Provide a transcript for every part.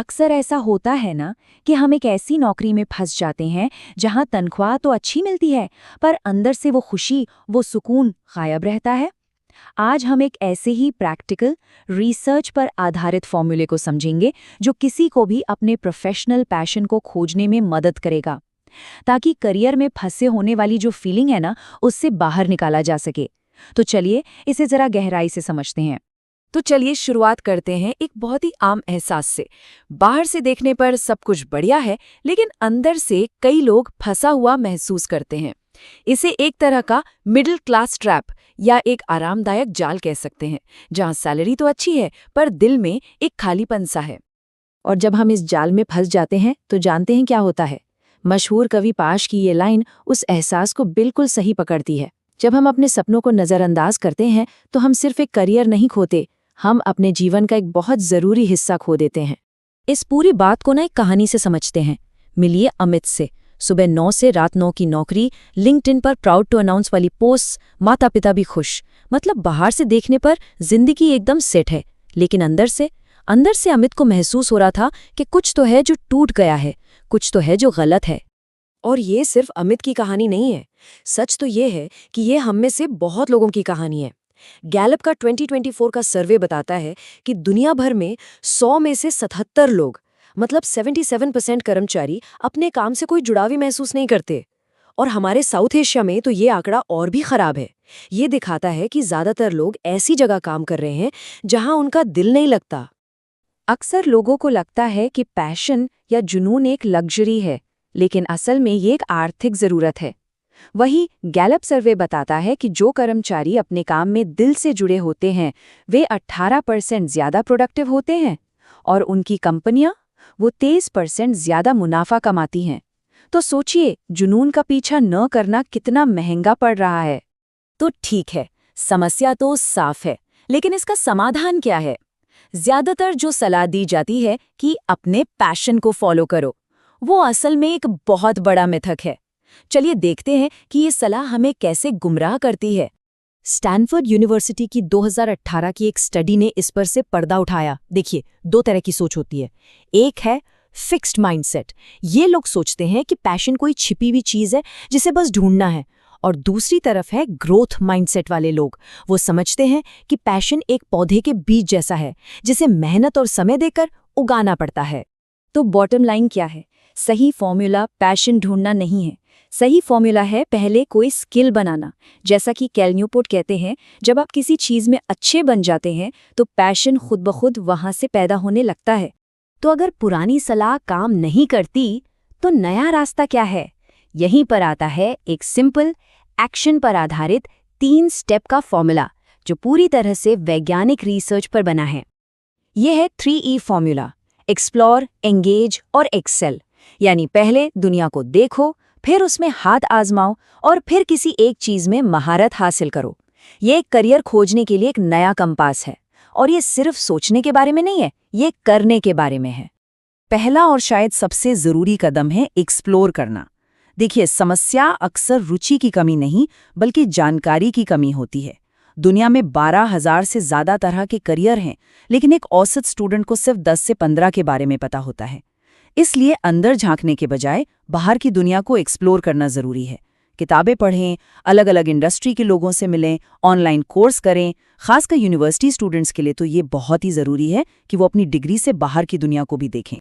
अक्सर ऐसा होता है ना कि हम एक ऐसी नौकरी में फंस जाते हैं जहां तनख्वाह तो अच्छी मिलती है, पर अंदर से वो खुशी, वो सुकून गायब रहता है। आज हम एक ऐसे ही प्रैक्टिकल, रिसर्च पर आधारित फॉर्मूले को समझेंगे जो किसी को भी अपने प्रोफेशनल पैशन को खोजने में मदद करेगा, ताकि करियर में फंसे होने वाली जो फीलिंग है ना, उससे बाहर निकाला जा सके। तो चलिए इसे जरा गहराई से समझते हैं। तो चलिए शुरुआत करते हैं एक बहुत ही आम एहसास से। बाहर से देखने पर सब कुछ बढ़िया है, लेकिन अंदर से कई लोग फंसा हुआ महसूस करते हैं। इसे एक तरह का मिडिल क्लास ट्रैप या एक आरामदायक जाल कह सकते हैं, जहां सैलरी तो अच्छी है पर दिल में एक खालीपन सा है। और जब हम इस जाल में फंस जाते हैं तो जानते हैं क्या होता है। मशहूर कवि पाश की ये लाइन उस एहसास को बिल्कुल सही पकड़ती है। जब हम अपने सपनों को नज़रअंदाज करते हैं तो हम सिर्फ एक करियर नहीं खोते, हम अपने जीवन का एक बहुत ज़रूरी हिस्सा खो देते हैं। इस पूरी बात को ना एक कहानी से समझते हैं। मिलिए अमित से। सुबह 9 से रात 9 की नौकरी, लिंक्डइन पर प्राउड टू अनाउंस वाली पोस्ट, माता पिता भी खुश। मतलब बाहर से देखने पर जिंदगी एकदम सेट है, लेकिन अंदर से अमित को महसूस हो रहा था कि कुछ तो है जो टूट गया है, कुछ तो है जो गलत है। और ये सिर्फ अमित की कहानी नहीं है। सच तो ये है कि ये हम में से बहुत लोगों की कहानी है। गैलप का 2024 का सर्वे बताता है कि दुनिया भर में 100 में से 77 लोग, मतलब 77% कर्मचारी अपने काम से कोई जुड़ाव महसूस नहीं करते। और हमारे साउथ एशिया में तो ये आंकड़ा और भी खराब है। ये दिखाता है कि ज्यादातर लोग ऐसी जगह काम कर रहे हैं जहां उनका दिल नहीं लगता। अक्सर लोगों को लगता है कि पैशन या जुनून एक लग्जरी है, लेकिन असल में ये एक आर्थिक ज़रूरत है। वही गैलप सर्वे बताता है कि जो कर्मचारी अपने काम में दिल से जुड़े होते हैं वे 18% ज़्यादा प्रोडक्टिव होते हैं, और उनकी कंपनियां वो 23% ज़्यादा मुनाफा कमाती हैं। तो सोचिए, जुनून का पीछा न करना कितना महंगा पड़ रहा है। तो ठीक है, समस्या तो साफ है, लेकिन इसका समाधान क्या है? ज्यादातर जो सलाह दी जाती है कि अपने पैशन को फॉलो करो, वो असल में एक बहुत बड़ा मिथक है। चलिए देखते हैं कि ये सलाह हमें कैसे गुमराह करती है। स्टैनफोर्ड यूनिवर्सिटी की 2018 की एक स्टडी ने इस पर से पर्दा उठाया। देखिए, 2 तरह की सोच होती है। एक है फिक्स्ड माइंडसेट। ये लोग सोचते हैं कि पैशन कोई छिपी हुई चीज़ है जिसे बस ढूंढना है। और दूसरी तरफ है ग्रोथ माइंडसेट वाले लोग। वो समझते हैं कि पैशन एक पौधे के बीज जैसा है जिसे मेहनत और समय देकर उगाना पड़ता है। तो बॉटम लाइन क्या है? सही फॉर्मूला पैशन ढूंढना नहीं है। सही फॉर्मूला है पहले कोई स्किल बनाना। जैसा कि कैल न्यूपोर्ट कहते हैं, जब आप किसी चीज़ में अच्छे बन जाते हैं तो पैशन खुद ब खुद वहाँ से पैदा होने लगता है। तो अगर पुरानी सलाह काम नहीं करती तो नया रास्ता क्या है? यहीं पर आता है एक सिंपल, एक्शन पर आधारित 3 स्टेप का फॉर्मूला, जो पूरी तरह से वैज्ञानिक रिसर्च पर बना है। यह है 3E फॉर्मूला: एक्सप्लोर, एंगेज और एक्सेल। यानी पहले दुनिया को देखो, फिर उसमें हाथ आजमाओ और फिर किसी एक चीज में महारत हासिल करो। ये एक करियर खोजने के लिए एक नया कंपास है, और ये सिर्फ सोचने के बारे में नहीं है, ये करने के बारे में है। पहला और शायद सबसे जरूरी कदम है एक्सप्लोर करना। देखिए, समस्या अक्सर रुचि की कमी नहीं बल्कि जानकारी की कमी होती है। दुनिया में 12,000 से ज्यादा तरह के करियर हैं, लेकिन एक औसत स्टूडेंट को सिर्फ 10 से 15 के बारे में पता होता है। इसलिए अंदर झांकने के बजाय बाहर की दुनिया को एक्सप्लोर करना जरूरी है। किताबें पढ़ें, अलग अलग इंडस्ट्री के लोगों से मिलें, ऑनलाइन कोर्स करें। खासकर यूनिवर्सिटी स्टूडेंट्स के लिए तो ये बहुत ही जरूरी है कि वो अपनी डिग्री से बाहर की दुनिया को भी देखें।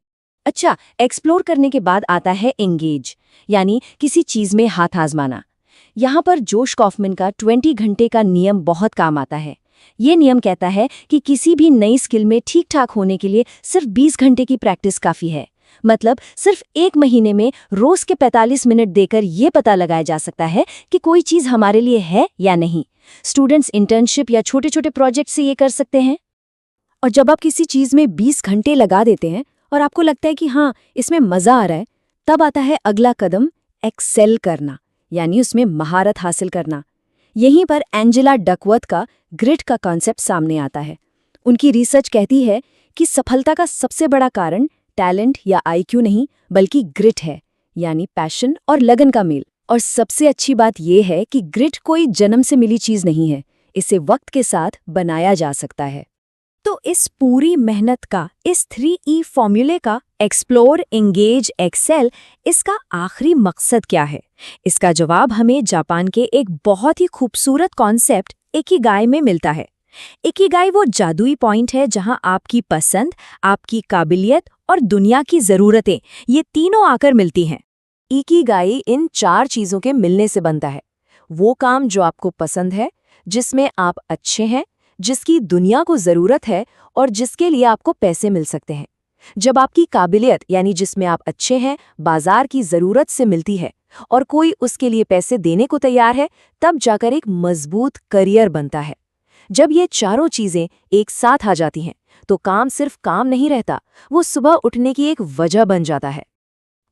अच्छा, एक्सप्लोर करने के बाद आता है एंगेज, यानी किसी चीज में हाथ आजमाना। यहाँ पर जोश कॉफमैन का 20 घंटे का नियम बहुत काम आता है। ये नियम कहता है कि किसी भी नई स्किल में ठीक ठाक होने के लिए सिर्फ 20 घंटे की प्रैक्टिस काफी है। मतलब सिर्फ 1 महीने में रोज के 45 मिनट देकर ये पता लगाया जा सकता है कि कोई चीज हमारे लिए है या नहीं। स्टूडेंट्स इंटर्नशिप या छोटे छोटे प्रोजेक्ट से ये कर सकते हैं। और जब आप किसी चीज में 20 घंटे लगा देते हैं और आपको लगता है कि हाँ, इसमें मजा आ रहा है, तब आता है अगला कदम, एक्सेल करना, यानी उसमें महारत हासिल करना। यहीं पर एंजेला डकवर्थ का ग्रिट का कॉन्सेप्ट सामने आता है। उनकी रिसर्च कहती है कि सफलता का सबसे बड़ा कारण टैलेंट या आईक्यू नहीं बल्कि ग्रिट है, यानी पैशन और लगन का मेल। और सबसे अच्छी बात यह है कि ग्रिट कोई जन्म से मिली चीज नहीं है, इसे वक्त के साथ बनाया जा सकता है। तो इस पूरी मेहनत का, इस 3E फॉर्मूले का, एक्सप्लोर, एंगेज, एक्सेल, इसका आखिरी मकसद क्या है? इसका जवाब हमें जापान के एक बहुत ही खूबसूरत कॉन्सेप्ट इकिगाई में मिलता है। इकिगाई वो जादुई पॉइंट है जहां आपकी पसंद, आपकी काबिलियत और दुनिया की ज़रूरतें, ये तीनों आकर मिलती हैं। इकिगाई इन 4 चीज़ों के मिलने से बनता है। वो काम जो आपको पसंद है, जिसमें आप अच्छे हैं, जिसकी दुनिया को ज़रूरत है और जिसके लिए आपको पैसे मिल सकते हैं। जब आपकी काबिलियत यानी जिसमें आप अच्छे हैं बाजार की ज़रूरत से मिलती है और कोई उसके लिए पैसे देने को तैयार है, तब जाकर एक मजबूत करियर बनता है। जब ये चारों चीज़ें एक साथ आ जाती हैं तो काम सिर्फ काम नहीं रहता, वो सुबह उठने की एक वजह बन जाता है।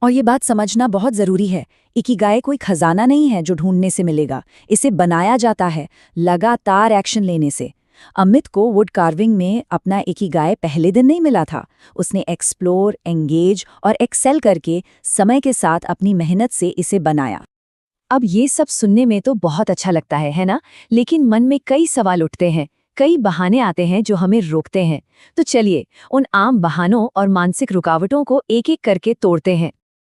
और ये बात समझना बहुत ज़रूरी है, इकिगाई कोई खजाना नहीं है जो ढूंढने से मिलेगा। इसे बनाया जाता है लगातार एक्शन लेने से। अमित को वुड कार्विंग में अपना इकिगाई पहले दिन नहीं मिला था। उसने एक्सप्लोर, एंगेज और एक्सेल करके समय के साथ अपनी मेहनत से इसे बनाया। अब ये सब सुनने में तो बहुत अच्छा लगता है ना? लेकिन मन में कई सवाल उठते हैं, कई बहाने आते हैं जो हमें रोकते हैं। तो चलिए उन आम बहानों और मानसिक रुकावटों को एक-एक करके तोड़ते हैं।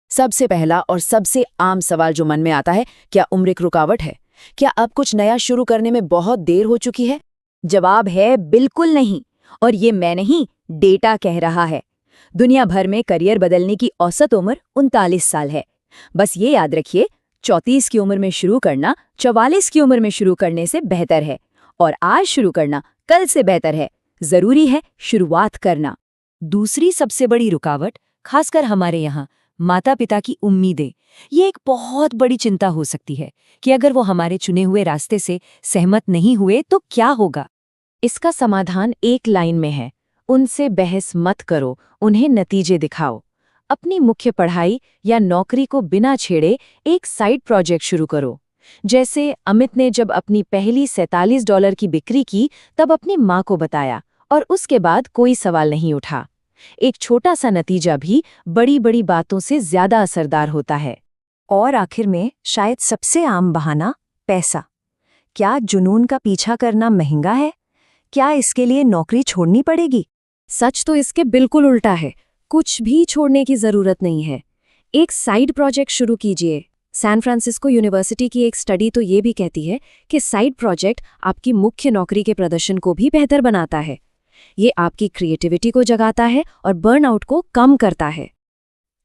सबसे पहला और सबसे आम सवाल जो मन में आता है, क्या उम्र एक रुकावट है? क्या अब कुछ नया शुरू करने में बहुत देर हो चुकी है? जवाब है बिल्कुल नहीं। और ये मैं नहीं, डेटा कह रहा है। दुनिया भर में करियर बदलने की औसत उम्र 39 साल है। बस ये याद रखिए, 34 की उम्र में शुरू करना 44 की उम्र में शुरू करने से बेहतर है, और आज शुरू करना कल से बेहतर है। जरूरी है शुरुआत करना। दूसरी सबसे बड़ी रुकावट, खासकर हमारे यहाँ, माता पिता की उम्मीदें। ये एक बहुत बड़ी चिंता हो सकती है कि अगर वो हमारे चुने हुए रास्ते से सहमत नहीं हुए तो क्या होगा। इसका समाधान एक लाइन में है, उनसे बहस मत करो, उन्हें नतीजे दिखाओ। अपनी मुख्य पढ़ाई या नौकरी को बिना छेड़े एक साइड प्रोजेक्ट शुरू करो। जैसे अमित ने जब अपनी पहली $47 की बिक्री की तब अपनी माँ को बताया और उसके बाद कोई सवाल नहीं उठा। एक छोटा सा नतीजा भी बड़ी बड़ी बातों से ज्यादा असरदार होता है। और आखिर में शायद सबसे आम बहाना, पैसा। क्या जुनून का पीछा करना महंगा है? क्या इसके लिए नौकरी छोड़नी पड़ेगी? सच तो इसके बिल्कुल उल्टा है। कुछ भी छोड़ने की जरूरत नहीं है। एक साइड प्रोजेक्ट शुरू कीजिए। सैन फ्रांसिस्को यूनिवर्सिटी की एक स्टडी तो ये भी कहती है कि साइड प्रोजेक्ट आपकी मुख्य नौकरी के प्रदर्शन को भी बेहतर बनाता है। ये आपकी क्रिएटिविटी को जगाता है और बर्नआउट को कम करता है।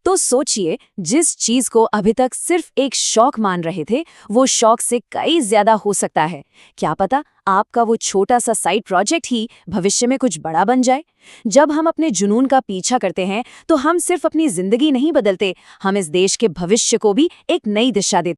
तो सोचिए, जिस चीज को अभी तक सिर्फ एक शौक मान रहे थे, वो शौक से कई ज्यादा हो सकता है। क्या पता आपका वो छोटा सा साइड प्रोजेक्ट ही भविष्य में कुछ बड़ा बन जाए। जब हम अपने जुनून का पीछा करते हैं तो हम सिर्फ अपनी जिंदगी नहीं बदलते, हम इस देश के भविष्य को भी एक नई दिशा देते हैं।